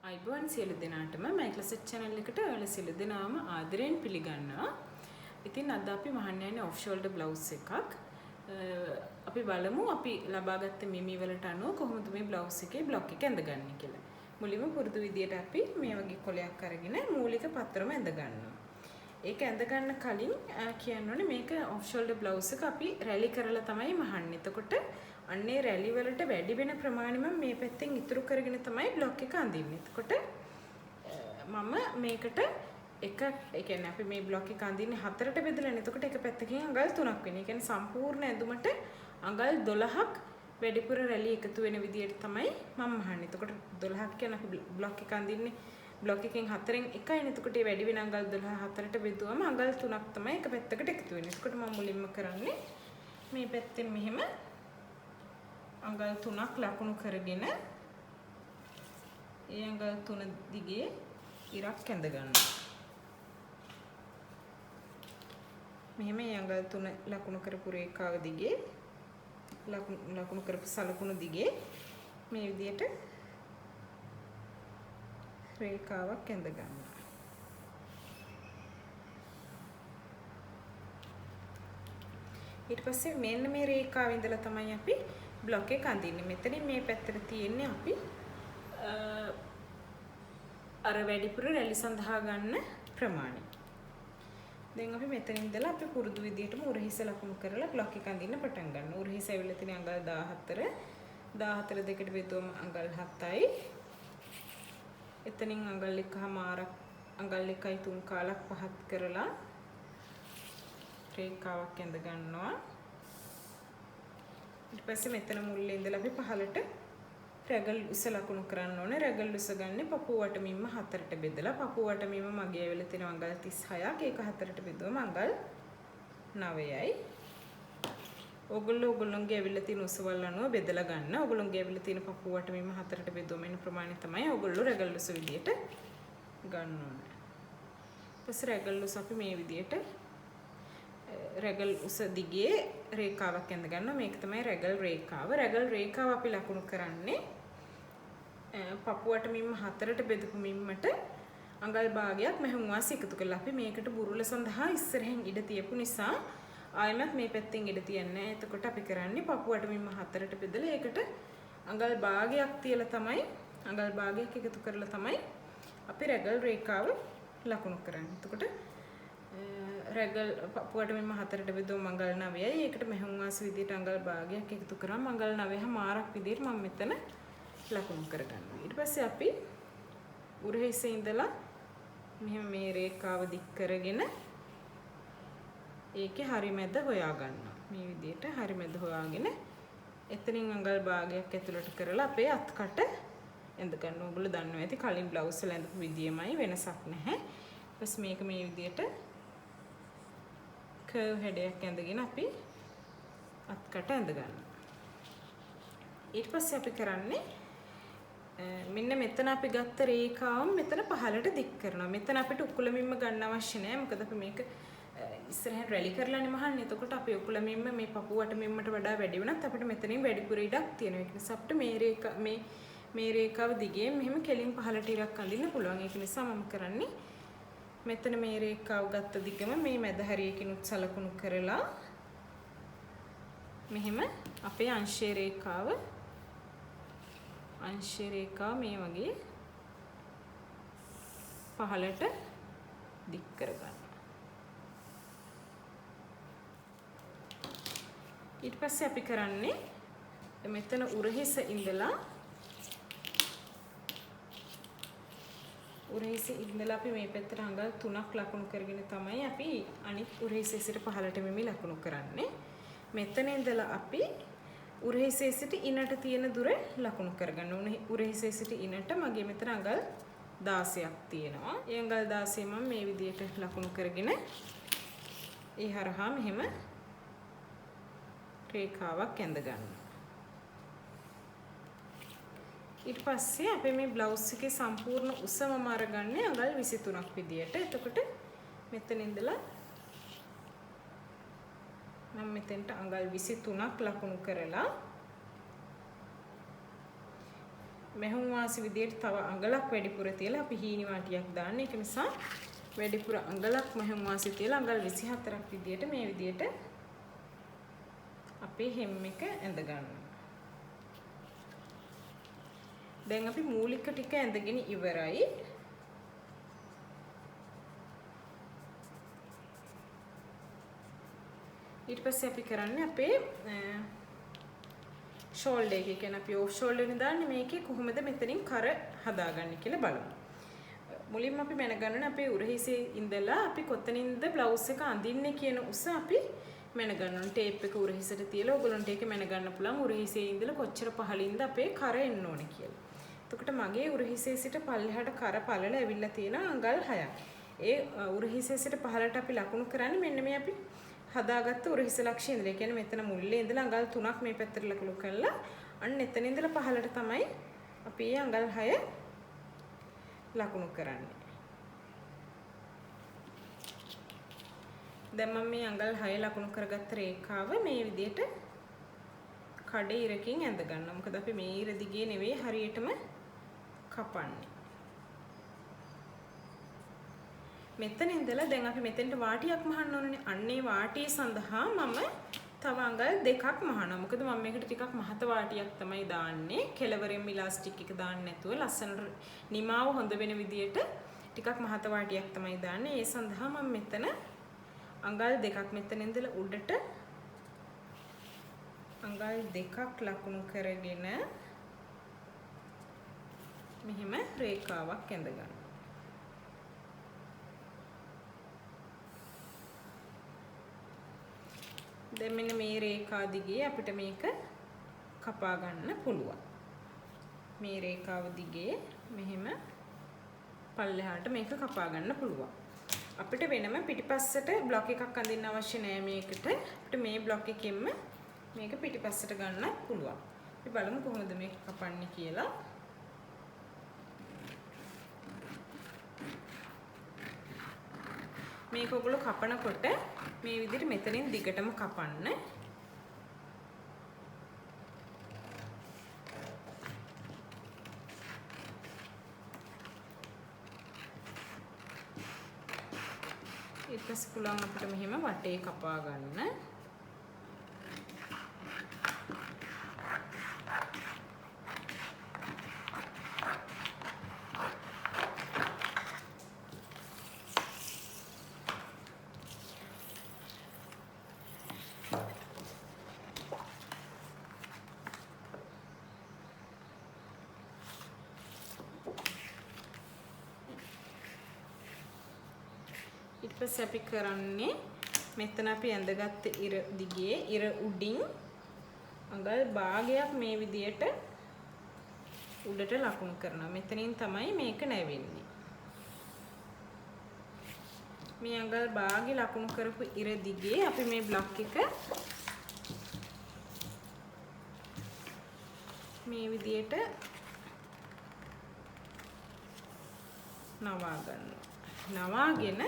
අයිබෝන් සියලු දෙනාටම මයික්ලසෙට් channel එකට ඔයාලා සියලු දෙනාම ආදරයෙන් පිළිගන්නවා. ඉතින් අද අපි මහන්න යන්නේ off shoulder blouse එකක්. අපි බලමු අපි ලබාගත්ත මිමි වලට අනුව කොහොමද මේ blouse එකේ block එක ඇඳගන්නේ කියලා. මුලින්ම පුරුදු විදියට අපි මේ වගේ කොලයක් අරගෙන මූලික පත්‍රම ඇඳ ගන්නවා. ඒක ඇඳ ගන්න කලින් කියන්න ඕනේ මේක off shoulder blouse එක අපි රැලි කරලා තමයි මහන්නේ. එතකොට අන්නේ රැලි වලට වැඩි වෙන ප්‍රමාණෙම මේ පැත්තෙන් ඉතුරු කරගෙන තමයි බ්ලොක් එක අඳින්නේ. එතකොට මම මේකට ඒ කියන්නේ අපි මේ බ්ලොක් එක අඳින්නේ හතරට බෙදලානේ. එතකොට එක පැත්තකින් අඟල් 3ක් වෙනවා. ඒ කියන්නේ සම්පූර්ණ ඇඳුමට අඟල් 12ක් වැඩිපුර රැලි එකතු වෙන විදියට තමයි මම මහන්නේ. එතකොට 12ක් කියන අපි බ්ලොක් එක අඳින්නේ බ්ලොක් එකෙන් හතරෙන් එකයිනේ. එතකොට ඒ වැඩි වෙන අඟල් 12 හතරට බෙදුවම අඟල් 3ක් තමයි එක පැත්තකට එකතු වෙන්නේ. එතකොට මම මුලින්ම කරන්නේ මේ පැත්තෙන් මෙහෙම අඟල් 3ක් ලකුණු කරගෙන ඒ අඟල් 3 දිගේ ඉරක් ඇඳ ගන්නවා. මෙහෙම ඒ අඟල් 3 ලකුණු කරපු රේඛාව දිගේ ලකුණු කරපු සලකුණු දිගේ මේ විදිහට රේඛාවක් ඇඳ ගන්නවා. ඊට පස්සේ මෙන්න මේ රේඛාව ඉඳලා තමයි අපි බ්ලොක් එක අඳින්නේ. මෙතනින් මේ පැත්තට තියෙන්නේ අපි අර වැඩිපුර රැලි සඳහා ගන්න ප්‍රමාණය. දැන් අපි මෙතනින් ඉඳලා අපි පුරුදු විදියටම උරහිස ලකුණු කරලා බ්ලොක් එක අඳින්න පටන් ගන්නවා. උරහිස ඇවිල්ලා තියෙන අඟල් 14 දෙකට බෙදුවම අඟල් 7යි. එතනින් අඟල් 1මාරක් අඟල් 1යි 3 කාලක් පහත් කරලා රේඛාවක් ඇඳ ගන්නවා. ඊට පස්සේ මෙතන මුල්ලේ ඉඳලා අපි පහළට රැගල් උස ලකුණු කරන්න ඕනේ. රැගල් උස ගන්නේ පපුව වටමින්ම හතරට බෙදලා පපුව වටමින්ම මගේ ඇවිල්ලා තියෙන අඟල් 36ක් ඒක හතරට බෙදුවම අඟල් 9යි. ඔයගොල්ලෝගේ ඇවිල්ලා තියෙන උසවල් අනුව බෙදලා ගන්න. ඔයගොල්ලෝගේ ඇවිල්ලා තියෙන පපුව වටමින්ම හතරට බෙදුවම එන ප්‍රමාණය තමයි ඔයගොල්ලෝ රැගල් උස විදියට ගන්න ඕනේ. ඊපස්සේ රැගල් උස අපි මේ විදියට රැගල් උස දිගේ රේඛාවක් ඇඳ ගන්නවා. මේක තමයි රැගල් රේඛාව. රැගල් රේඛාව අපි ලකුණු කරන්නේ පපුවට මිම්ම හතරට බෙදපු මිම්මට අඟල් භාගයක් මෙහෙම වාසි එකතු කරලා අපි මේකට බුරුල සඳහා ඉස්සරහින් ඉඩ තියපු නිසා ආයෙමත් මේ පැත්තෙන් ඉඩ තියන්නේ නැහැ. එතකොට අපි කරන්නේ පපුවට මිම්ම හතරට බෙදලා ඒකට අඟල් භාගයක් තියලා තමයි අඟල් භාගයක් එකතු කරලා තමයි අපි රැගල් රේඛාව ලකුණු කරන්නේ. එතකොට රැගල් පපුවට මෙන්න හතරට බෙදුවම අඟල් 9යි. ඒකට මෙහෙම වාසි විදියට අඟල් භාගයක් එකතු කරාම අඟල් 9මාරක් විදියට මම මෙතන ලකුණු කරගන්නවා. ඊට පස්සේ අපි උරහිසේ ඉඳලා මෙහෙම මේ රේඛාව දික් කරගෙන ඒකේ හරි මැද හොයා ගන්නවා. මේ විදියට හරි මැද හොයාගෙන එතනින් අඟල් භාගයක් ඇතුළට කරලා අපේ අත්කට ඇඳ ගන්නවා. ඔයගොල්ලෝ දන්නවා ඇති කලින් බ්ලවුස් වල ඇඳපු විදියමයි වෙනසක් නැහැ. ඊපස් මේක මේ විදියට කර්ව් හැඩයක් ඇඳගෙන අපි අත්කට ඇඳ ගන්නවා. ඊට පස්සේ අපි කරන්නේ මෙන්න මෙතන අපි ගත්ත රේඛාව මෙතන පහළට දික් කරනවා. මෙතන අපිට උකුලමින්ම ගන්න අවශ්‍ය නැහැ. මොකද අපි මේක ඉස්සරහින් රැලි කරලානේ මහන්නේ. එතකොට අපි උකුලමින්ම මේ පපුවට මෙම්මට වඩා වැඩි වුණත් අපිට මෙතනින් වැඩිපුර ඉඩක් තියෙනවා. ඒක නිසා අපිට මේ රේඛාව දිගේ මෙහෙම කෙලින් පහළට ඉරක් අඳින්න පුළුවන්. ඒක නිසා මම කරන්නේ මෙතන මේ රේඛාව ගත්ත දිගම මේ මැද හරියකිනුත් සලකුණු කරලා මෙහෙම අපේ අංශයේ රේඛාව මේ වගේ පහළට දික් කරගන්න. ඊට පස්සේ අපි කරන්නේ මෙතන උරහිස ඉඳලා අපි මේ පැත්තට අඟල් 3ක් ලකුණු කරගෙන තමයි අපි අනිත් උරහිසේ සිට පහළට මෙමි ලකුණු කරන්නේ. මෙතන ඉඳලා අපි උරහිසේ සිට ඉනට තියෙන දුර ලකුණු කරගන්න ඕනේ. උරහිසේ සිට ඉනට මගේ මෙතන අඟල් 16ක් තියෙනවා. ඒ අඟල් 16 මම මේ විදියට ලකුණු කරගෙන ඒ හරහා මෙහෙම රේඛාවක් ඇඳ ගන්නවා. ඊට පස්සේ අපි මේ බ්ලවුස් එකේ සම්පූර්ණ උසම අරගන්නේ අඟල් 23ක් විදියට. එතකොට මෙතන ඉඳලා මම මෙතෙන්ට අඟල් 23ක් ලකුණු කරලා මෙහුම් වාසි විදියට තව අඟලක් වැඩිපුර තියලා අපි හීනි වාටියක් දාන්න. ඒක නිසා වැඩිපුර අඟලක් මෙහුම් වාසි තියලා අඟල් 24ක් විදියට මේ විදියට අපේ හෙම් එක ඇඳ ගන්නවා. දැන් අපි මූලික ටික ඇඳගෙන ඉවරයි. ඊට පස්සේ අපි කරන්නේ අපේ ෂෝල්ඩර් එක. කියන්නේ අපි ඔෆ් ෂෝල්ඩර් එකෙන් දාන්නේ මේකේ කොහොමද මෙතනින් කර හදාගන්නේ කියලා බලමු. මුලින්ම අපි මැන ගන්න අපේ උරහිසේ ඉඳලා අපි කොතනින්ද බ්ලවුස් එක අඳින්නේ කියන උස අපි මැන ගන්නවා. ටේප් එක උරහිසට තියලා ඔයගොල්ලන්ට ඒක මැන ගන්න පුළුවන්. උරහිසේ ඉඳලා කොච්චර පහළින්ද අපේ කර එන්න ඕනේ කියලා. එතකොට මගේ උරහිසේ සිට පල්ලෙහාට කර පළල ඇවිල්ලා තියෙනවා අඟල් 6ක්. ඒ උරහිසේ සිට පහළට අපි ලකුණු කරන්නේ මෙන්න මේ අපි හදාගත්ත උරහිස ලක්ෂය ඉඳලා. ඒ කියන්නේ මෙතන මුල්ලේ ඉඳලා අඟල් 3ක් මේ පැත්තට ලකුණු කරලා අන්න එතන ඉඳලා පහළට තමයි අපි මේ අඟල් 6 ලකුණු කරන්නේ. දැන් මම මේ අඟල් 6 ලකුණු කරගත්ත රේඛාව මේ විදිහට කඩේ ඉරකින් ඇඳ ගන්නවා. මොකද අපි මේ ඉර දිගේ නෙවෙයි හරියටම කපන්නේ. මෙතන ඉඳලා දැන් අපි මෙතෙන්ට වාටියක් මහන්න ඕනනේ. අන්නේ වාටිය සඳහා මම තව අඟල් 2ක් මහනවා. මොකද මම මේකට ටිකක් මහත වාටියක් තමයි දාන්නේ. කෙලවරෙන් ඉලාස්ටික් එක දාන්න නැතුව ලස්සන නිමාව හොඳ වෙන විදියට ටිකක් මහත වාටියක් තමයි දාන්නේ. ඒ සඳහා මම මෙතන අඟල් 2ක් මෙතන ඉඳලා උඩට අඟල් 2ක් ලකුණු කරගෙන මෙහෙම රේඛාවක් ඇඳ ගන්නවා. දැන් මෙන්න මේ රේඛා දිගේ අපිට මේක කපා ගන්න පුළුවන්. මේ රේඛාව දිගේ මෙහෙම පල්ලෙහාට මේක කපා ගන්න පුළුවන්. අපිට වෙනම පිටිපස්සට බ්ලොක් එකක් අඳින්න අවශ්‍ය නෑ මේකට. අපිට මේ බ්ලොක් එකෙන්ම මේක පිටිපස්සට ගන්නත් පුළුවන්. අපි බලමු කොහොමද මේක කපන්නේ කියලා. මේක ඔයගොල්ලෝ කපනකොට මේ විදිහට මෙතනින් දිගටම කපන්න. ඊට පස්සේ පුළුවන් අපිට මෙහෙම වටේ කපා ගන්න. ඊට පස්සේ අපි කරන්නේ මෙතන අපි ඇඳගත්ත ඉර දිගේ ඉර උඩින් අඟල් භාගයක් මේ විදියට උඩට ලකුණු කරනවා. මෙතනින් තමයි මේක නැවෙන්නේ. මේ අඟල් භාගය ලකුණු කරපු ඉර දිගේ අපි මේ බ්ලොක් එක මේ විදියට නවා ගන්නවා. නවාගෙන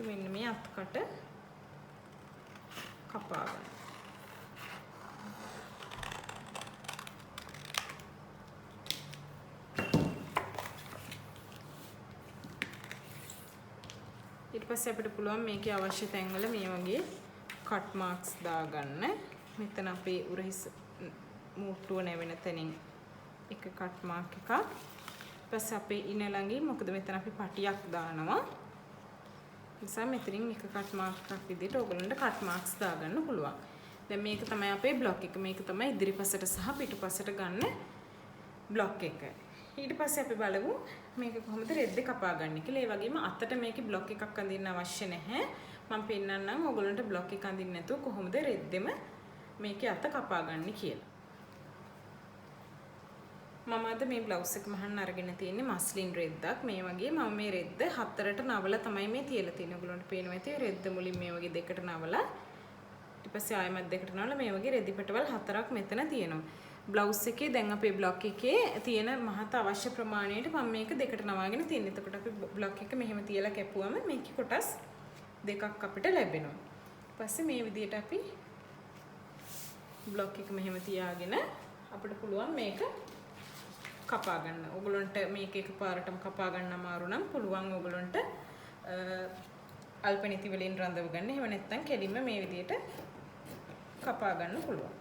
මෙන්න මේ අත්කට කපා ගන්න. ඊට පස්සේ අපිට පුළුවන් මේකේ අවශ්‍ය තැන්වල මේ වගේ කට් මාක්ස් දාගන්න. මෙතන අපේ උරහිස් මුට්ටුව නැවෙන තැනින් එක කට් මාක් එකක්. ඊට පස්සේ අපේ ඉන ළඟින් මොකද මෙතන අපි පටියක් දානවා. නිසා මෙතනින් එක කට් මාක් එකක් විදිහට ඔයගොල්ලන්ට කට් මාක්ස් දාගන්න පුළුවන්. දැන් මේක තමයි අපේ බ්ලොක් එක. මේක තමයි ඉදිරිපසට සහ පිටුපසට ගන්න බ්ලොක් එක. ඊට පස්සේ අපි බලමු මේක කොහොමද රෙද්ද කපා ගන්න කියලා. ඒ වගේම අතට මේකේ බ්ලොක් එකක් අඳින්න අවශ්‍ය නැහැ. මම පෙන්නන්නම් ඔයගොල්ලන්ට බ්ලොක් එක අඳින්න නැතුව කොහොමද රෙද්දෙම මේකේ අත කපා ගන්න කියලා. මම අද මේ බ්ලවුස් එක මහන්න අරගෙන තියෙන්නේ මස්ලින් රෙද්දක්. මේ වගේ මම මේ රෙද්ද හතරට නවලා තමයි මේ තියලා තියෙන්නේ. ඔයගොල්ලන්ට පේනවා ඇති රෙද්ද මුලින් මේ වගේ දෙකට නවලා ඊට පස්සේ ආයෙමත් දෙකට නවලා මේ වගේ රෙදි පිටවල් හතරක් මෙතන තියෙනවා. බ්ලවුස් එකේ දැන් අපේ බ්ලොක් එකේ තියෙන මහත අවශ්‍ය ප්‍රමාණයට මම මේක දෙකට නවාගෙන තියෙනවා. එතකොට අපි බ්ලොක් එක මෙහෙම තියලා කැපුවම මේකේ කොටස් දෙකක් අපිට ලැබෙනවා. ඊට පස්සේ මේ විදිහට අපි බ්ලොක් එක මෙහෙම තියාගෙන අපිට පුළුවන් මේක කපා ගන්න. ඔයගොල්ලන්ට මේක එකපාරටම කපා ගන්න අමාරු නම් පුළුවන් ඔයගොල්ලන්ට අල්පනිති වලින් රඳව ගන්න. එහෙම නැත්නම් කෙලින්ම මේ විදිහට කපා ගන්න පුළුවන්.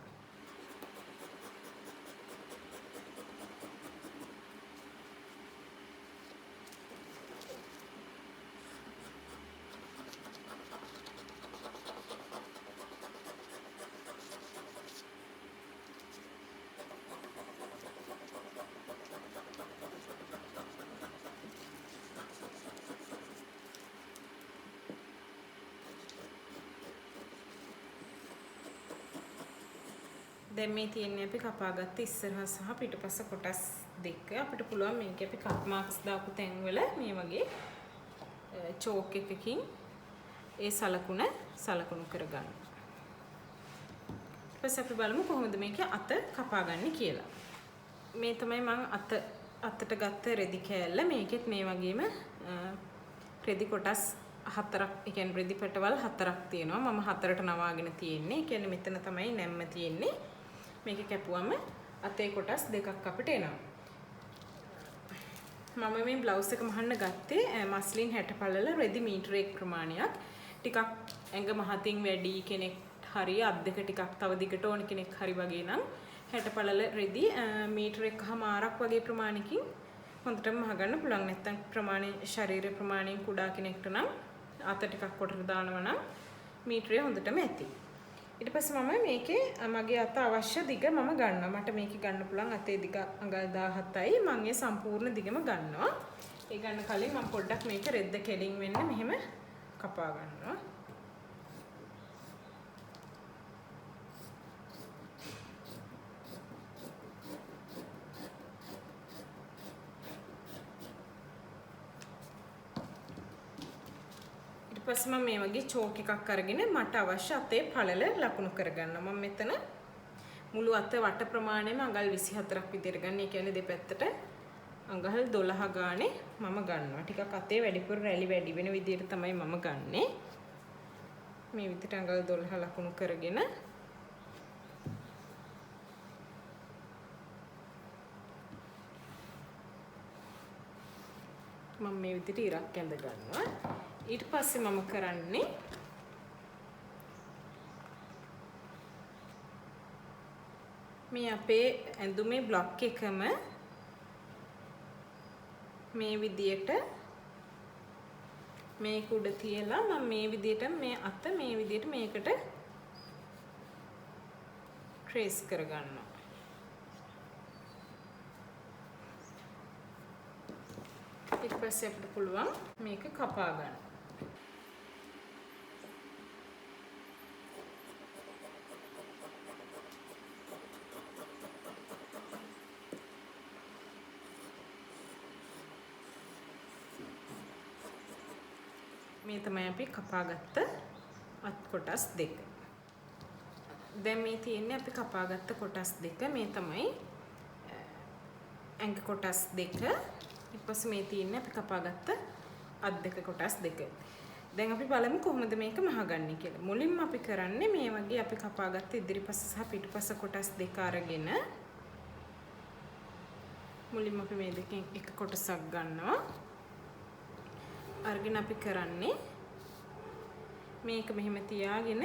දැන් මේ තියෙන්නේ අපි කපාගත්ත ඉස්සරහ සහ පිටුපස කොටස් දෙක. අපිට පුළුවන් මේක අපි කට් මාක්ස් දාපු තැන්වල මේ වගේ චෝක් එකකින් ඒ සලකුණු කරගන්න. ඊට පස්සේ අපි බලමු කොහොමද මේක අත කපාගන්නේ කියලා. මේ තමයි මම අතට ගත්ත රෙදි කෑල්ල. මේකෙත් මේ වගේම රෙදි කොටස් හතරක්, ඒ කියන්නේ රෙදි පැටවල් හතරක් තියෙනවා. මම හතරට නවාගෙන තියෙන්නේ. ඒ කියන්නේ මෙතන තමයි නැම්ම තියෙන්නේ. මේක කැපුවම අතේ කොටස් දෙකක් අපිට එනවා. මම මේ බ්ලවුස් එක මහන්න ගත්තේ මස්ලින් 60 පළල රෙදි මීටර 1 ප්‍රමාණයක්. ටිකක් ඇඟ මහතින් වැඩි කෙනෙක් හරි අත් දෙක ටිකක් තව දිගට ඕන කෙනෙක් හරි වගේ නම් 60 පළල රෙදි මීටර 1.5ක් වගේ ප්‍රමාණයකින් හොඳටම මහගන්න පුළුවන්. නැත්තම් ශරීර ප්‍රමාණයෙන් කුඩා කෙනෙක්ට නම් අත ටිකක් කොටට දානවා නම් මීටරය හොඳටම ඇති. ඊට පස්සේ මම මේකේ මගේ අත අවශ්‍ය දිග මම ගන්නවා. මට මේක ගන්න පුළුවන් අතේ දිග අඟල් 17යි. මම ඒ සම්පූර්ණ දිගම ගන්නවා. ඒ ගන්න කලින් මම පොඩ්ඩක් මේක රෙද්ද කෙලින් වෙන්න මෙහෙම කපා ගන්නවා. ඊපස්සේ මම මේ වගේ චෝක් එකක් අරගෙන මට අවශ්‍ය අතේ පළල ලකුණු කරගන්නවා. මම මෙතන මුළු අත වට ප්‍රමාණයම අඟල් 24ක් විදියට ගන්න. ඒ කියන්නේ දෙපැත්තට අඟල් 12 ගානේ මම ගන්නවා. ටිකක් අතේ වැඩිපුර රැලි වැඩි වෙන විදියට තමයි මම ගන්නෙ. මේ විදිහට අඟල් 12 ලකුණු කරගෙන මම මේ විදිහට ඉරක් ඇඳ ගන්නවා. ඊට පස්සේ මම කරන්නේ මේ අපේ ඇඳුමේ බ්ලොක් එකම මේ විදියට මේක උඩ තියලා මම මේ විදියට මේ අත මේ විදියට මේකට ට්‍රේස් කරගන්නවා. ඊට පස්සේ අපිට පුළුවන් මේක කපා ගන්න. මේ තමයි අපි කපාගත්ත අත් කොටස් දෙක. දැන් මේ තියෙන්නේ අපි කපාගත්ත කොටස් දෙක. මේ තමයි ඇඟ කොටස් දෙක. ඊට පස්සේ මේ තියෙන්නේ අපි කපාගත්ත අත් දෙක කොටස් දෙක. දැන් අපි බලමු කොහොමද මේක මහගන්නේ කියලා. මුලින්ම අපි කරන්නේ මේ වගේ අපි කපාගත්ත ඉදිරිපස සහ පිටුපස කොටස් දෙක අරගෙන මුලින්ම අපි මේ දෙකෙන් එක කොටසක් ගන්නවා. අරගෙන අපි කරන්නේ මේක මෙහෙම තියාගෙන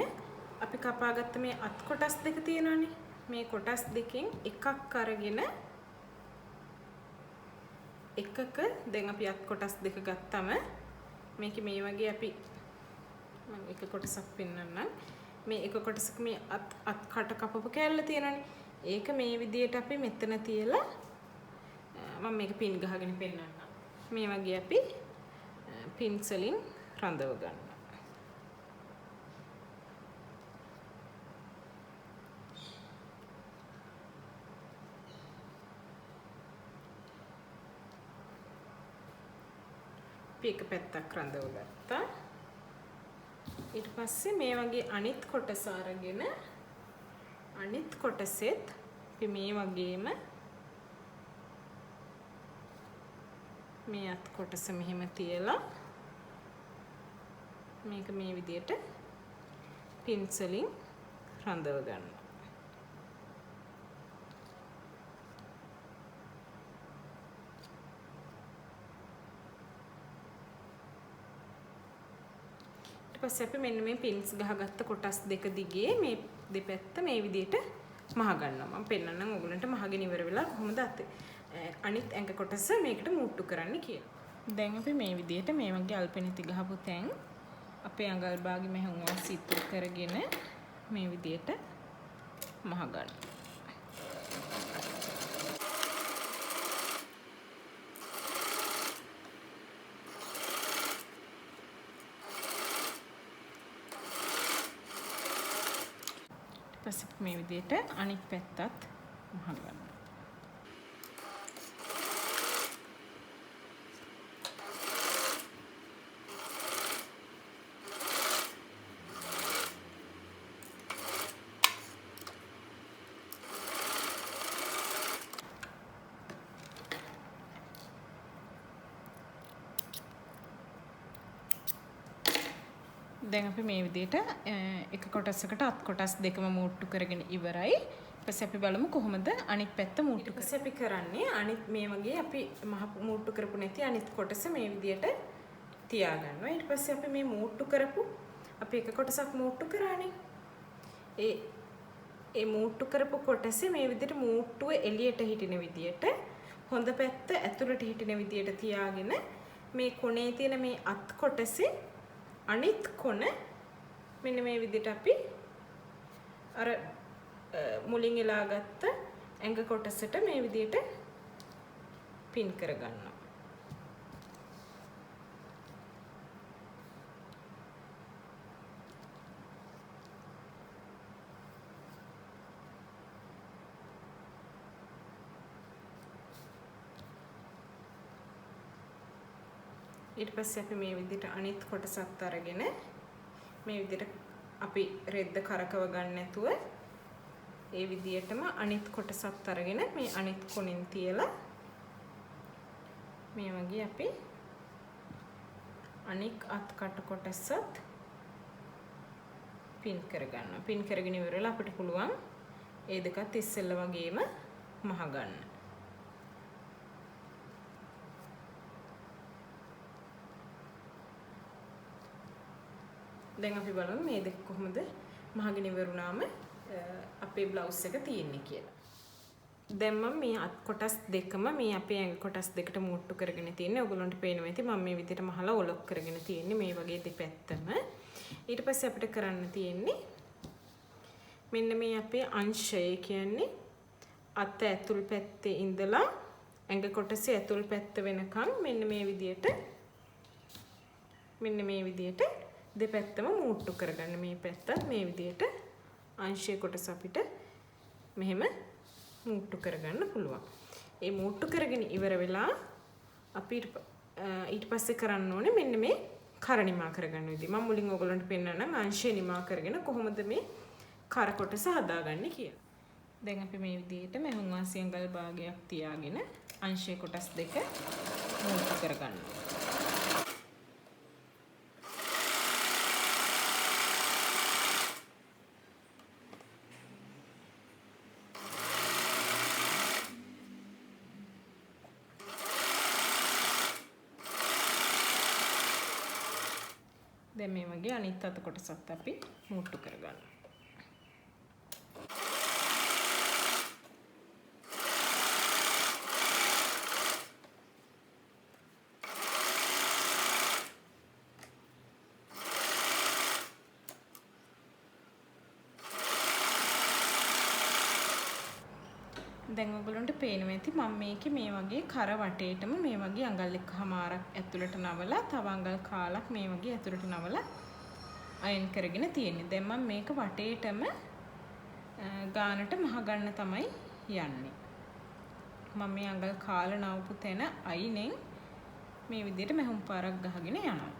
අපි කපාගත්ත මේ අත් කොටස් දෙක තියෙනවානේ. මේ කොටස් දෙකෙන් එකක් අරගෙන එකක දැන් අපි අත් කොටස් දෙක ගත්තම මේක මේ වගේ අපි මම එක කොටසක් පෙන්නන්නම්. මේ එක කොටසක මේ අත් කට කපපු කෑල්ල තියෙනවානේ. ඒක මේ විදියට අපි මෙතන තියලා මම මේක පින් ගහගෙන පෙන්නන්නම්. මේ වගේ අපි පින්සලින් රඳව ගන්න. එක පැත්තක් රඳව ගත්තා. ඊට පස්සේ මේ වගේ අනිත් කොටස අරගෙන අනිත් කොටසෙත් අපි මේ වගේම මේ අත් කොටස මෙහෙම තියලා මේක මේ විදියට පින්සලින් රඳව ගන්න. පස්සේ අපි මෙන්න මේ පින්ස් ගහගත්ත කොටස් දෙක දිගේ මේ දෙපැත්ත මේ විදිහට මහ ගන්නවා. මම පෙන්නන්නම් ඔයගලන්ට මහගෙන ඉවර වෙලා කොහොමද අනිත් ඇඟ කොටස මේකට මුට්ටු කරන්න කියලා. දැන් අපි මේ විදිහට මේ වගේ අල්පෙනිති ගහපු තැන් අපේ අඟල් භාගෙ මෙහෙම සිතුරු කරගෙන මේ විදිහට මහ ගන්න. ඊපස්සේ මේ විදිහට අනිත් පැත්තත් මහ ගන්න. දැන් අපි මේ විදිහට එක කොටසකට අත් කොටස් දෙකම මුට්ටු කරගෙන ඉවරයි. ඊපස්සේ අපි බලමු කොහොමද අනිත් පැත්ත මුට්ටු කරන්නේ. ඊපස්සේ අපි කරන්නේ අනිත් මේ වගේ අපි මහ මුට්ටු කරපු නැති අනිත් කොටස මේ විදිහට තියාගන්නවා. ඊට පස්සේ අපි මේ මුට්ටු කරපු අපි එක කොටසක් මුට්ටු කරානේ. ඒ මුට්ටු කරපු කොටසේ මේ විදිහට මුට්ටුව එළියට හිටින විදිහට හොඳ පැත්ත ඇතුළට හිටින විදිහට තියාගෙන මේ කොනේ තියෙන මේ අත් කොටසේ අනිත් කොන මෙන්න මේ විදිහට අපි අර මුලින් එලාගත්ත ඇඟ කොටසට මේ විදිහට පින් කරගන්නවා. ඊට පස්සේ අපි මේ විදිහට අනිත් කොටසත් අරගෙන මේ විදිහට අපි රෙද්ද කරකව ගන්න නැතුව ඒ විදිහටම අනිත් කොටසත් අරගෙන මේ අනිත් කොනෙන් තියලා මේ වගේ අපි අනික් අත් කට කොටසත් පින් කරගන්නවා. පින් කරගෙන ඉවරලා අපිට පුළුවන් ඒ දෙකත් ඉස්සෙල්ලා වගේම මහ ගන්න. දැන් අපි බලමු මේ දෙක කොහොමද මහගෙන ඉවරුනාම අපේ බ්ලවුස් එක තියෙන්නේ කියලා. දැන් මම මේ අත් කොටස් දෙකම මේ අපේ ඇඟ කොටස් දෙකට මුට්ටු කරගෙන තියෙන්නේ. ඔයගොල්ලන්ට පේනවා ඇති මම මේ විදිහට මහලා ඔලොක් කරගෙන තියෙන්නේ මේ වගේ දෙපැත්තම. ඊට පස්සේ අපිට කරන්න තියෙන්නේ මෙන්න මේ අපේ අංශය කියන්නේ අත ඇතුල් පැත්තේ ඉඳලා ඇඟ කොටසේ ඇතුල් පැත්ත වෙනකන් මෙන්න මේ විදිහට දෙපැත්තම මුට්ටු කරගන්න. මේ පැත්තත් මේ විදිහට අංශය කොටස අපිට මෙහෙම මුට්ටු කරගන්න පුළුවන්. ඒ මුට්ටු කරගෙන ඉවර වෙලා අපි ඊට පස්සේ කරන්න ඕනේ මෙන්න මේ කර නිමා කරගන්න විදිහ. මම මුලින් ඔයගොල්ලන්ට පෙන්නන්නම් අංශය නිමා කරගෙන කොහොමද මේ කර කොටස හදාගන්නේ කියලා. දැන් අපි මේ විදිහට මෙහුන් වාසි අඟල් භාගයක් තියාගෙන අංශය කොටස් දෙක මුට්ටු කරගන්නවා. දැන් මේ වගේ අනිත් අත කොටසත් අපි මුට්ටු කරගන්නවා. දැන් ඔයගොල්ලන්ට පේනවා ඇති මම මේකේ මේ වගේ කර වටේටම මේ වගේ අඟල් එකමාරක් ඇතුළට නවලා තව අඟල් කාලක් මේ වගේ ඇතුළට නවලා අයන් කරගෙන තියෙන්නේ. දැන් මම මේක වටේටම ගානට මහ ගන්න තමයි යන්නේ. මම මේ අඟල් කාල නවපු තැන අයිනෙන් මේ විදිහට මෙහුම් පාරක් ගහගෙන යනවා.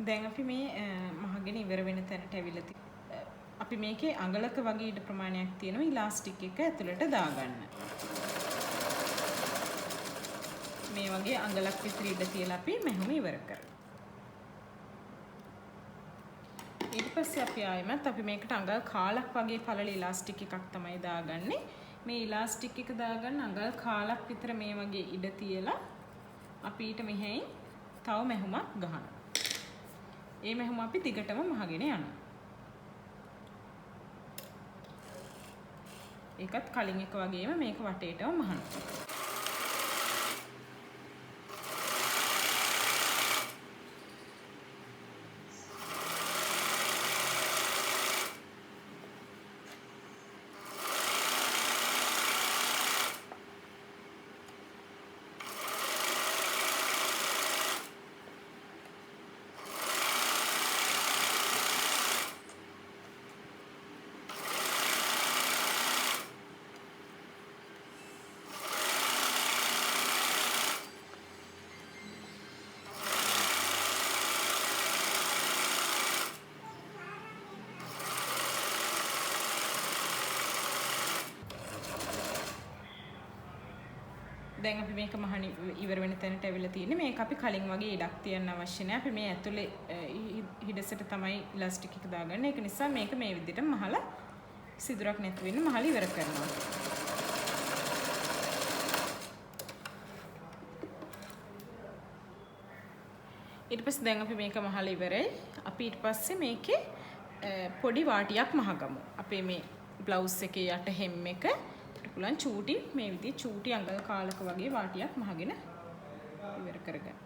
දැන් අපි මේ මහගෙන ඉවර වෙන තැනට ඇවිල්ලා තියෙනවා. අපි මේකේ අඟලක වගේ ඉඩ ප්‍රමාණයක් තියෙනවා ඉලාස්ටික් එක ඇතුළට දාගන්න. මේ වගේ අඟලක් විතර ඉඩ තියලා අපි මෙහෙම ඉවර කරනවා. ඊට පස්සේ අපි ආයෙමත් අපි මේකට අඟල් කාලක් වගේ පළල ඉලාස්ටික් එකක් තමයි දාගන්නේ. මේ ඉලාස්ටික් එක දාගන්න අඟල් කාලක් විතර මේ වගේ ඉඩ තියලා අපි ඊට මෙහෙන් තව මෙහෙමක් ගහනවා. ඒ මෙහෙම අපි දිගටම මහගෙන යනවා. ඒකත් කලින් එක වගේම මේක වටේටම මහනවා. දැන් අපි මේක මහණ ඉවර වෙන තැනට ඇවිල්ලා තියෙන්නේ. මේක අපි කලින් වගේ ඉඩක් තියන්න අවශ්‍ය නැහැ. අපි මේ ඇතුලේ හිඩසට තමයි ඉලාස්ටික් එක දාගන්නේ. ඒක නිසා මේක මේ විදිහට මහලා සිදුරක් නැති වෙන්න මහලා ඉවර කරනවා. ඊට පස්සේ දැන් අපි මේක මහලා ඉවරයි. අපි ඊට පස්සේ මේකේ පොඩි වාටියක් මහගමු. අපේ මේ බ්ලවුස් එකේ යට hem එක පුළුවන් චූටි මේ විදිහේ චූටි අඟල් කාලක වගේ වාටියක් මහගෙන ඉවර කරගන්න.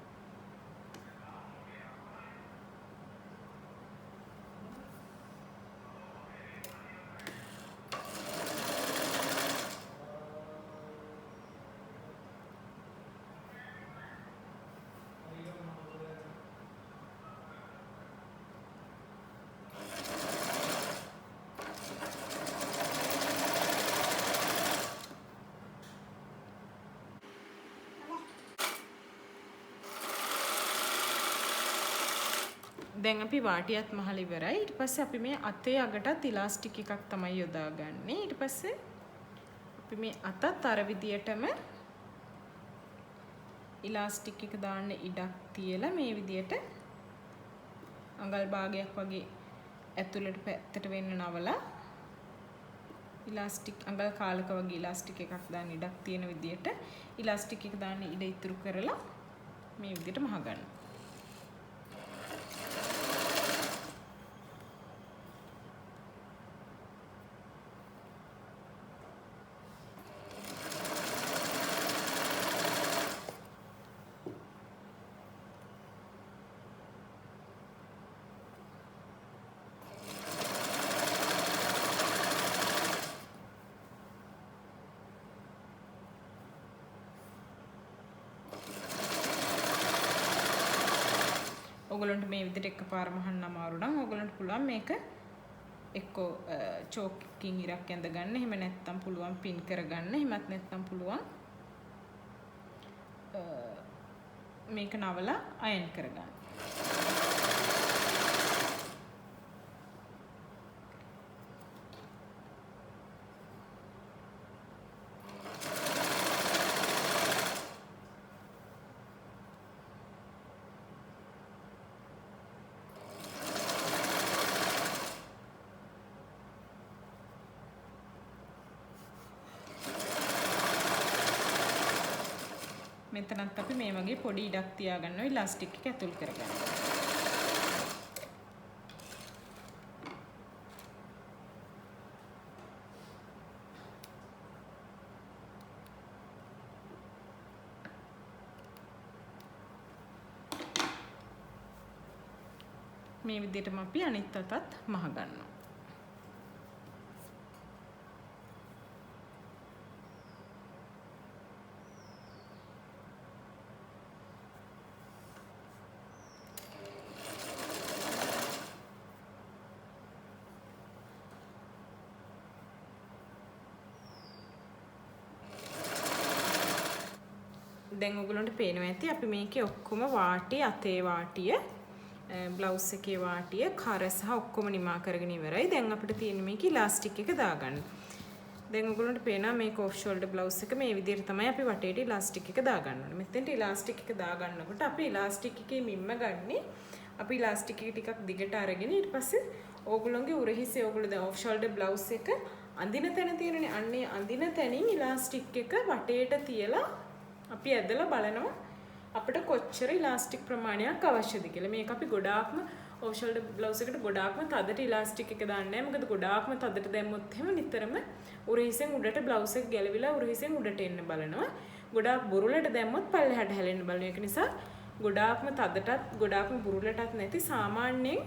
දැන් අපි වාටියත් මහලා ඉවරයි. ඊට පස්සේ අපි මේ අතේ අගටත් ඉලාස්ටික් එකක් තමයි යොදාගන්නේ. ඊට පස්සේ අපි මේ අතත් අර විදියටම ඉලාස්ටික් එක දාන්න ඉඩක් තියලා මේ විදියට අඟල් භාගයක් වගේ ඇතුළට පැත්තට වෙන්න නවලා ඉලාස්ටික් අඟල් කාලක වගේ ඉලාස්ටික් එකක් දාන්න ඉඩක් තියෙන විදියට ඉලාස්ටික් එක දාන්න ඉඩ ඉතුරු කරලා මේ විදියට මහගන්න. ඔයගොල්ලන්ට මේ විදිහට එකපාර මහන්න අමාරු නම් ඔයගොල්ලන්ට පුළුවන් මේක එක්කෝ චෝකින් ඉරක් ඇඳ ගන්න. එහෙම නැත්නම් පුළුවන් පින් කරගන්න. එහෙමත් නැත්නම් පුළුවන් මේක නවලා අයන් කරගන්න. මෙතනත් අපි මේ වගේ පොඩි ඉඩක් තියාගන්නවා ඉලාස්ටික් එක ඇතුල් කරගන්න. මේ විදිහටම අපි අනිත් අතත් මහ ගන්නවා. දැන් ඔයගොල්ලන්ට පේනවා ඇති අපි මේකේ ඔක්කොම වාටි අතේ වාටිය බ්ලවුස් එකේ වාටිය කර සහ ඔක්කොම නිමා කරගෙන ඉවරයි. දැන් අපිට තියෙන මේකේ ඉලාස්ටික් එක දාගන්න. දැන් ඔයගොල්ලන්ට පේනවා මේක ඔෆ් ෂෝල්ඩර් බ්ලවුස් එක මේ විදිහට තමයි අපි වටේට ඉලාස්ටික් එක දාගන්න ඕනේ. මෙතෙන්ට ඉලාස්ටික් එක දාගන්නකොට අපි ඉලාස්ටික් එකේ මිම්ම ගන්නේ අපි ඉලාස්ටික් එක ටිකක් දිගට අරගෙන ඊට පස්සේ ඕගොල්ලන්ගේ උරහිසේ ඕගොල්ලෝ දැන් ඔෆ් ෂෝල්ඩර් බ්ලවුස් එක අඳින තැන තියෙනනේ අන්නේ අඳින තැනින් ඉලාස්ටික් එක වටේට තියලා අපි ඇදලා බලනවා අපිට කොච්චර ඉලාස්ටික් ප්‍රමාණයක් අවශ්‍යද කියලා. මේක අපි ගොඩාක්ම ඔෆ් ෂෝල්ඩර් බ්ලවුස් එකට ගොඩාක්ම තදට ඉලාස්ටික් එක දාන්නේ නැහැ. මොකද ගොඩාක්ම තදට දැම්මොත් එහෙම නිතරම උරහිසෙන් උඩට බ්ලවුස් එක ගැලවිලා උරහිසෙන් උඩට එන්න බලනවා. ගොඩාක් බුරුලට දැම්මොත් පල්ලෙහාට හැලෙන්න බලන එක නිසා ගොඩාක්ම තදටත් ගොඩාක්ම බුරුලටත් නැති සාමාන්‍යයෙන්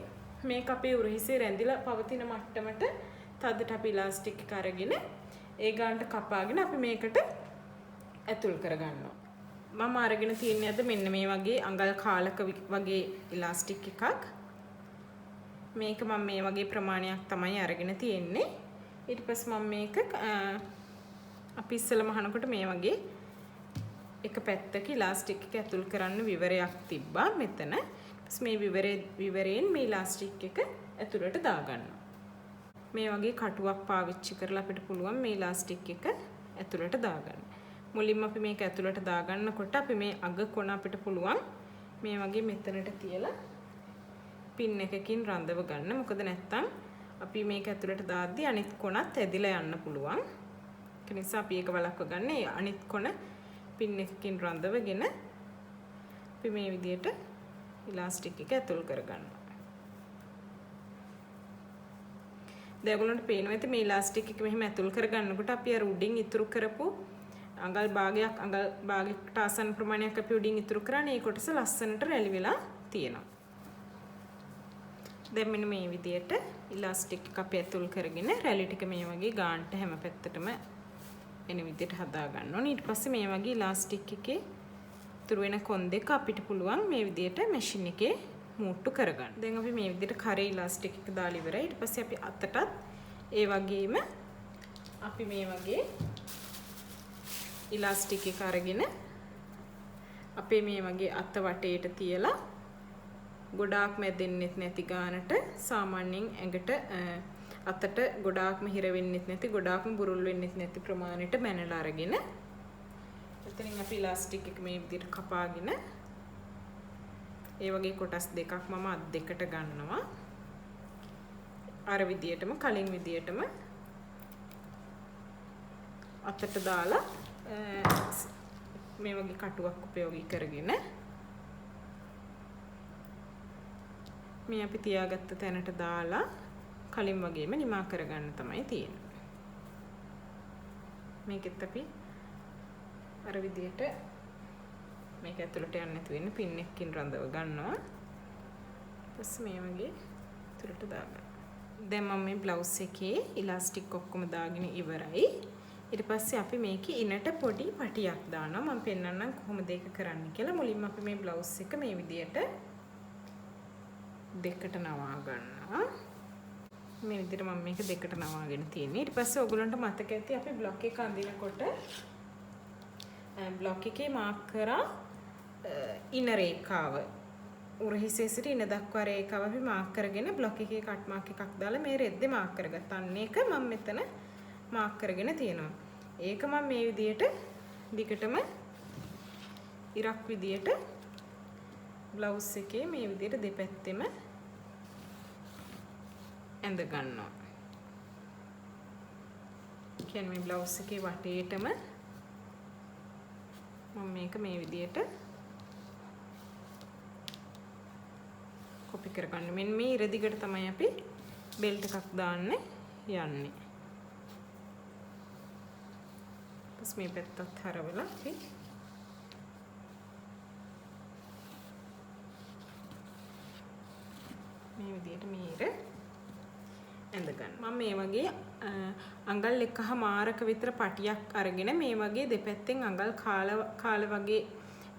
මේක අපේ උරහිසේ රැඳිලා පවතින මට්ටමට තදට අපි ඉලාස්ටික් එක අරගෙන ඒ ගානට කපාගෙන අපි මේකට ඇතුල් කරගන්නවා. මම අරගෙන තියන්නේ අද මෙන්න මේ වගේ අඟල් කාලක වගේ ඉලාස්ටික් එකක්. මේක මම මේ වගේ ප්‍රමාණයක් තමයි අරගෙන තියෙන්නේ. ඊට පස්සේ මම මේක අපි ඉස්සෙල්ලාම අහනකොට මේ වගේ එක පැත්තක ඉලාස්ටික් එක ඇතුල් කරන්න විවරයක් තිබ්බා මෙතන. ඊපස් මේ විවරයෙන් මේ ඉලාස්ටික් එක ඇතුළට දාගන්නවා. මේ වගේ කටුවක් පාවිච්චි කරලා අපිට පුළුවන් මේ ඉලාස්ටික් එක ඇතුළට දාගන්න. මුලින්ම අපි මේක ඇතුළට දාගන්නකොට අපි මේ අග කොන අපිට පුළුවන් මේ වගේ මෙතනට තියලා පින් එකකින් රඳව ගන්න. මොකද නැත්තම් අපි මේක ඇතුළට දාද්දි අනිත් කොනත් ඇදිලා යන්න පුළුවන්. ඒ නිසා අපි ඒක වළක්ව ගන්න. අනිත් කොන පින් එකකින් රඳවගෙන අපි මේ විදිහට ඉලාස්ටික් එක ඇතුල් කරගන්නවා. දැන් ඔයගොල්ලන්ට පේනවා ඇති මේ ඉලාස්ටික් එක මෙහෙම ඇතුල් කරගන්නකොට අපි අර උඩින් ඉතුරු කරපු අඟල් භාගයකට ආසන්න ප්‍රමාණයක් අපි උඩින් ඉතුරු කරානේ. ඒ කොටස ලස්සනට රැලි වෙලා තියෙනවා. දැන් මෙන්න මේ විදිහට ඉලාස්ටික් එක අපි ඇතුල් කරගෙන රැලි ටික මේ වගේ ගානට හැම පැත්තටම එන විදිහට හදා ගන්න ඕනේ. ඊට පස්සේ මේ වගේ ඉලාස්ටික් එකේ ඉතුරු වෙන කොන් දෙක අපිට පුළුවන් මේ විදිහට මැෂින් එකේ මූට්ටු කරගන්න. දැන් අපි මේ විදිහට කරේ ඉලාස්ටික් එක දාලා ඉවරයි. ඊට පස්සේ අපි අතටත් ඒ වගේම අපි මේ වගේ ඉලාස්ටික් එක අරගෙන අපේ මේ වගේ අත වටේට තියලා ගොඩාක් මැදෙන්නෙත් නැති ගානට සාමාන්‍යයෙන් ඇඟට අතට ගොඩාක්ම හිර වෙන්නෙත් නැති ගොඩාක්ම බුරුල් වෙන්නෙත් නැති ප්‍රමාණයට මැනලා අරගෙන එතනින් අපි ඉලාස්ටික් එක මේ විදිහට කපාගෙන ඒ වගේ කොටස් දෙකක් මම අත් දෙකට ගන්නවා. අර විදිහටම කලින් විදිහටම අතට දාලා මේ වගේ කටුවක් උපයෝගී කරගෙන මේ අපි තියාගත්ත තැනට දාලා කලින් වගේම නිමා කරගන්න තමයි තියෙන්නේ. මේකෙත් අපි අර විදිහට මේක ඇතුළට යන්න නැතු වෙන පින් එකකින් රඳව ගන්නවා. ඊපස්සේ මේ වගේ ඇතුළට දාගන්න. දැන් මම මේ බ්ලවුස් එකේ ඉලාස්ටික් ඔක්කොම දාගෙන ඉවරයි. ඊට පස්සේ අපි මේකේ ඉනට පොඩි පටියක් දානවා. මම පෙන්නන්නම් කොහොමද ඒක කරන්න කියලා. මුලින්ම අපි මේ බ්ලවුස් එක මේ විදිහට දෙකට නවා ගන්නවා. මේ විදිහට මම මේක දෙකට නවාගෙන තියෙන්නේ. ඊට පස්සේ ඔයගොල්ලන්ට මතක ඇති අපි බ්ලොක් එක අඳිනකොට බ්ලොක් එකේ මාක් කරා ඉන රේඛාව උරහිසේ සිට ඉන දක්වා රේඛාව අපි මාක් කරගෙන බ්ලොක් එකේ කට් මාක් එකක් දාලා මේ රෙද්දේ මාක් කරගත්තා. අන්න ඒක මම මෙතන මාක් කරගෙන තියෙනවා. ඒක මම මේ විදිහට දිගටම ඉරක් විදිහට බ්ලවුස් එකේ මේ විදිහට දෙපැත්තෙම ඇඳ ගන්නවා. කියන්නේ මේ බ්ලවුස් එකේ වටේටම මම මේක මේ විදිහට කොපි කරගන්න. මෙන්න මේ ඉර දිගට තමයි අපි බෙල්ට් එකක් දාන්න යන්නේ. ඊපස් මේ පැත්තත් හරවලා අපි මේ විදිහට මේ ඉර ඇඳ ගන්න. මම මේ වගේ අඟල් එකහමාරක විතර පටියක් අරගෙන මේ වගේ දෙපැත්තෙන් අඟල් කාල වගේ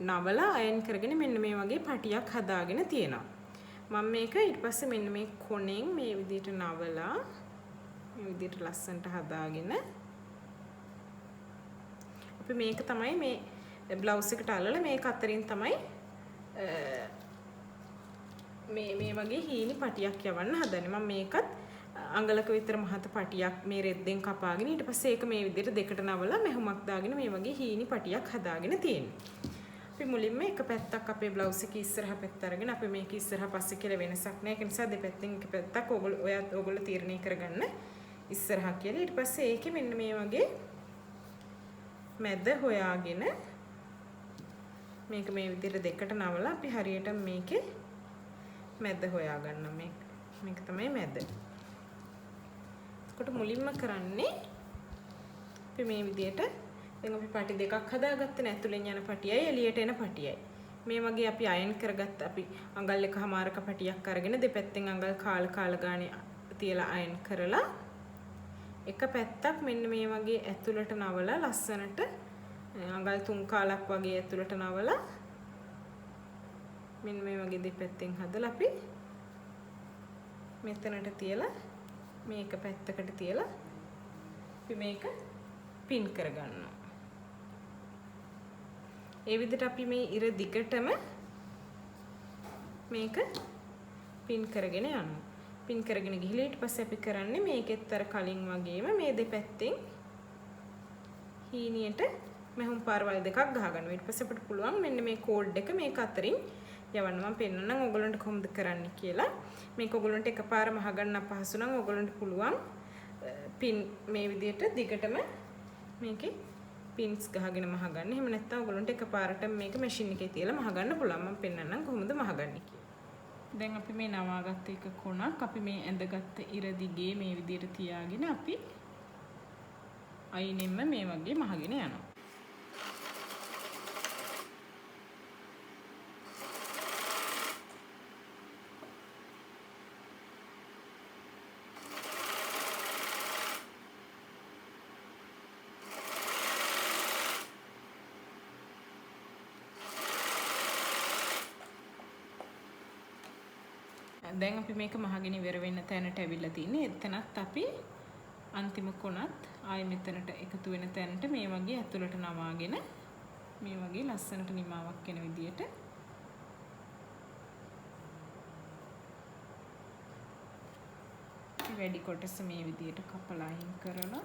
නවලා අයන් කරගෙන මෙන්න මේ වගේ පටියක් හදාගෙන තියෙනවා. මම මේක ඊට පස්සේ මෙන්න මේ කොනෙන් මේ විදිහට නවලා මේ විදිහට ලස්සනට හදාගෙන අපි මේක තමයි මේ බ්ලවුස් එකට අල්ලලා මේක අතරින් තමයි මේ වගේ හීනි පටියක් යවන්න හදන්නේ. මම මේකත් අඟලක විතර මහත පටියක් මේ රෙද්දෙන් කපාගෙන ඊට පස්සේ ඒක මේ විදිහට දෙකට නවලා මෙහුමක් දාගෙන මේ වගේ හීනි පටියක් හදාගෙන තියෙනවා. අපි මුලින්ම එක පැත්තක් අපේ බ්ලවුස් එකේ ඉස්සරහ පැත්ත අරගෙන අපි මේක ඉස්සරහ පස්සේ කියලා වෙනසක් නැහැ. ඒක නිසා දෙපැත්තෙන් එක පැත්තක් ඔයගොල්ලෝ තීරණය කරගන්න ඉස්සරහ කියලා. ඊට පස්සේ ඒකේ මෙන්න මේ වගේ මැද හොයාගෙන මේක මේ විදිහට දෙකට නවලා අපි හරියට මේකේ මැද හොයාගන්න. මේක තමයි මැද. එතකොට මුලින්ම කරන්නේ අපි මේ විදිහට දැන් අපි පටි දෙකක් හදාගත්තේ නේ. ඇතුලෙන් යන පටියයි එළියට එන පටියයි. මේ වගේ අපි අයන් කරගත්ත අපි අඟල් එකමාරක පටියක් අරගෙන දෙපැත්තෙන් අඟල් කාල ගානේ තියලා අයන් කරලා එක පැත්තක් මෙන්න මේ වගේ ඇතුලට නවලා ලස්සනට අඟල් 3 කාලක් වගේ ඇතුලට නවලා මෙන්න මේ වගේ දෙපැත්තෙන් හදලා අපි මෙතනට තියලා මේක පැත්තකට තියලා අපි මේක පින් කරගන්නවා. ඒ විදිහට අපි මේ ඉර දිගටම මේක පින් කරගෙන යනවා. පින් කරගෙන ගිහලා ඊට පස්සේ අපි කරන්නේ මේකෙත් අර කලින් වගේම මේ දෙපැත්තෙන් හීනියට මෙහුම් පාරවල් දෙකක් ගහගන්නවා. ඊට පස්සේ අපිට පුළුවන් මෙන්න මේ කෝඩ් එක මේක අතරින් යවන්න. මම පෙන්නන්නම් ඔයගොල්ලන්ට කොහොමද කරන්න කියලා. මේක ඔයගොල්ලන්ට එකපාරම අහගන්න අපහසු නම් ඔයගොල්ලන්ට පුළුවන් පින් මේ විදිහට දිගටම මේකේ පින්ස් ගහගෙන මහගන්න. එහෙම නැත්නම් ඔයගොල්ලන්ට එකපාරට මේක මැෂින් එකේ තියලා මහගන්න පුළුවන්. මම පෙන්නන්නම් කොහොමද මහගන්නේ කියලා. දැන් අපි මේ නවාගත්ත එක කොනක් අපි මේ ඇඳගත්ත ඉර දිගේ මේ විදිහට තියාගෙන අපි අයිනෙන්ම මේ වගේ මහගෙන යනවා. දැන් අපි මේක මහගෙන ඉවර වෙන්න තැනට ඇවිල්ලා තින්නේ. එතනත් අපි අන්තිම කොනත් ආයෙ මෙතනට එකතු වෙන තැනට මේ වගේ ඇතුළට නවාගෙන මේ වගේ ලස්සනට නිමාවක් වෙන විදියට වැඩි කොටස මේ විදියට කපලා අයින් කරලා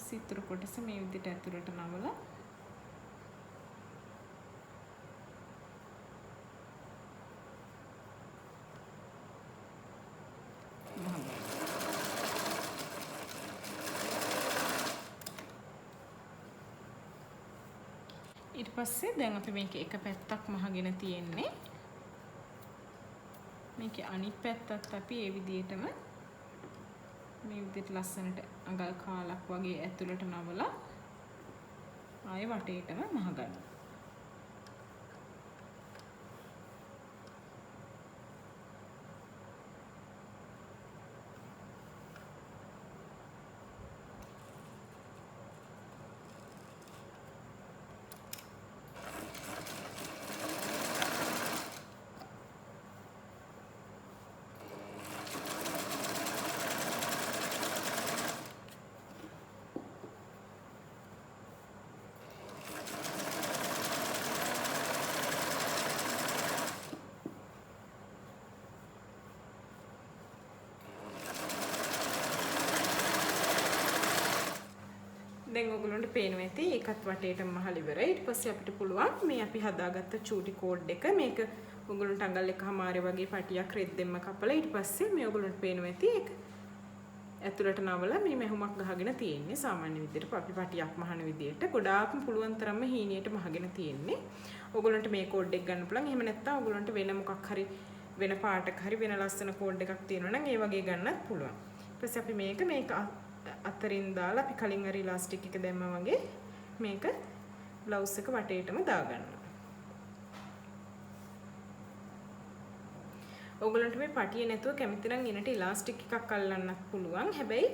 සිතුරු කොටස මේ විදියට ඇතුළට නවලා ඊට පස්සේ දැන් අපි මේක එක පැත්තක් මහගෙන තියෙන්නේ. මේකේ අනිත් පැත්තත් අපි ඒ විදිහටම මේ විදිහට ලස්සනට අඟල් කාලක් වගේ ඇතුළට නවලා ආයෙ වටේටම මහගන්න. දැන් ඔයගොල්ලන්ට පේනවා ඇති ඒකත් වටේටම මහලා ඉවරයි. ඊට පස්සේ අපිට පුළුවන් මේ අපි හදාගත්ත චූටි කෝඩ් එක මේක ඔයගොල්ලන්ට අඟල් එකමාරේ වගේ පටියක් රෙද්දෙන්ම කපලා ඊට පස්සේ මේ ඔයගොල්ලන්ට පේනවා ඇති ඒක ඇතුළට නවලා මේ මෙහුමක් ගහගෙන තියෙන්නේ. සාමාන්‍ය විදිහට අපි පටියක් මහන විදිහට ගොඩාක්ම පුළුවන් තරම්ම හීනියට මහගෙන තියෙන්නේ. ඔයගොල්ලන්ට මේ කෝඩ් එක ගන්න පුළුවන්. එහෙම නැත්නම් ඔයගොල්ලන්ට වෙන මොකක් හරි වෙන පාටක හරි වෙන ලස්සන කෝඩ් එකක් තියෙනවා නම් ඒ වගේ ගන්නත් පුළුවන්. ඊට පස්සේ අපි මේක අතරින් දාලා අපි කලින් අර ඉලාස්ටික් එක දැම්මා වගේ මේක බ්ලවුස් එක වටේටම දාගන්නවා. ඔයගොල්ලන්ට මේ පටිය නැතුව කැමති නම් ඉනට ඉලාස්ටික් එකක් අල්ලන්නත් පුළුවන්. හැබැයි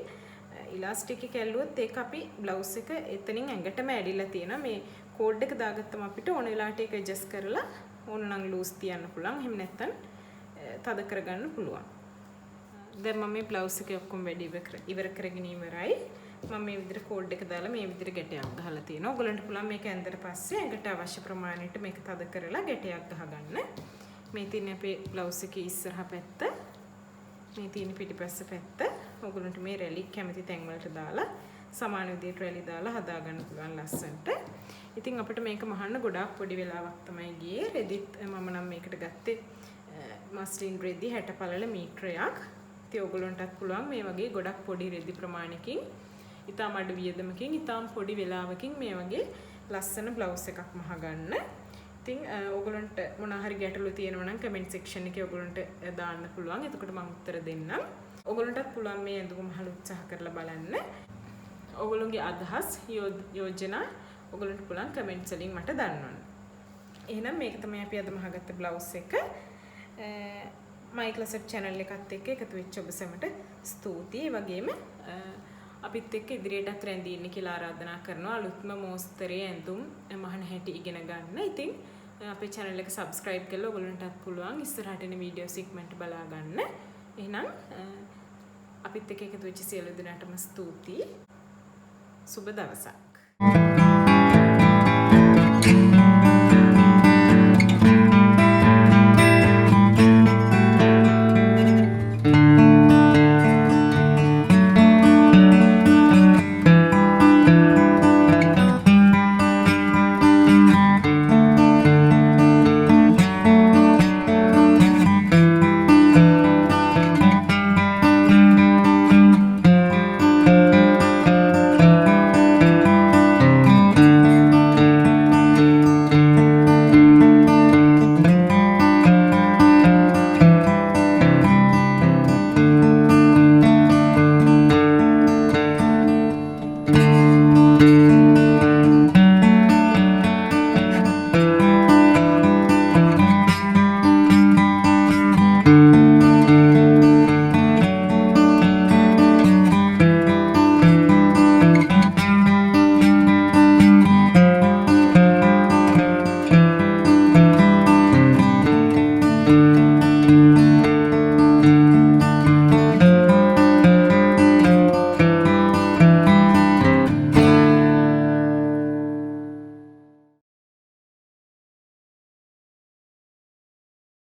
ඉලාස්ටික් එක ඇල්ලුවොත් ඒක අපි බ්ලවුස් එක එතනින් ඇඟටම ඇඩිලා තියෙනවා. මේ කෝඩ් එක දාගත්තම අපිට ඕන වෙලාවට ඒක ඇඩ්ජස්ට් කරලා ඕන නම් ලූස් තියන්න පුළුවන්. එහෙම නැත්නම් තද කරගන්න පුළුවන්. දැන් මම මේ බ්ලවුස් එකේ ඔක්කොම වැඩි ඉවර කරගෙන ඉවරයි. මම මේ විදිහට කෝඩ් එක දාලා මේ විදිහට ගැටයක් ගහලා තියෙනවා. ඔයගලන්ට පුළුවන් මේක ඇඳලා පස්සේ ඇඟට අවශ්‍ය ප්‍රමාණයට මේක තද කරලා ගැටයක් ගහගන්න. මේ තියෙන අපේ බ්ලවුස් එකේ ඉස්සරහා පැත්ත. මේ තියෙන පිටිපස්ස පැත්ත. ඔයගලන්ට මේ රැලි කැමති තැන් වලට දාලා සමාන විදිහට රැලි දාලා හදා ගන්න පුළුවන් ලස්සනට. ඉතින් අපිට මේක මහන්න ගොඩාක් පොඩි වෙලාවක් තමයි ගියේ. රෙදිත් මම නම් මේකට ගත්තේ මස්ලින් රෙදි 60 පළල මීටරයක්. ඉතින් ඔයගලන්ටත් පුළුවන් මේ වගේ ගොඩක් පොඩි රෙදි ප්‍රමාණයකින් ඉතාම අඩු වියදමකින් ඉතාම පොඩි වෙලාවකින් මේ වගේ ලස්සන බ්ලවුස් එකක් මහගන්න. ඉතින් ඔයගලන්ට මොනවා හරි ගැටලු තියෙනවා නම් කමෙන්ට් සෙක්ෂන් එකේ ඔයගලන්ට දාන්න පුළුවන්. එතකොට මම උත්තර දෙන්නම්. ඔයගලන්ටත් පුළුවන් මේ ඇඳුම මහල උත්සාහ කරලා බලන්න. ඔයගලුන්ගේ අදහස් යෝජනා ඔයගලන්ට පුළුවන් කමෙන්ට්ස් වලින් මට දන්වන්න. එහෙනම් මේක තමයි අපි අද මහගත්ත බ්ලවුස් එක. මයි ක්ලසට් channel එකත් එක්ක එකතු වෙච්ච ඔබ සැමට ස්තුතියි. ඒ වගේම අපිත් එක්ක ඉදිරියටත් රැඳී කියලා ආරාධනා කරනවා. අලුත්ම මෝස්තරයේ ඇඳුම් මහන හැටි ඉගෙන ගන්න. ඉතින් අපේ channel එක subscribe කරලා ඔයගලන්ටත් පුළුවන් ඉස්සරහට එන වීඩියෝස් ඉක්මනට බලා ගන්න. එහෙනම් අපිත් එක්ක එකතු වෙච්ච සියලු දෙනාටම ස්තුතියි. සුබ දවසක්.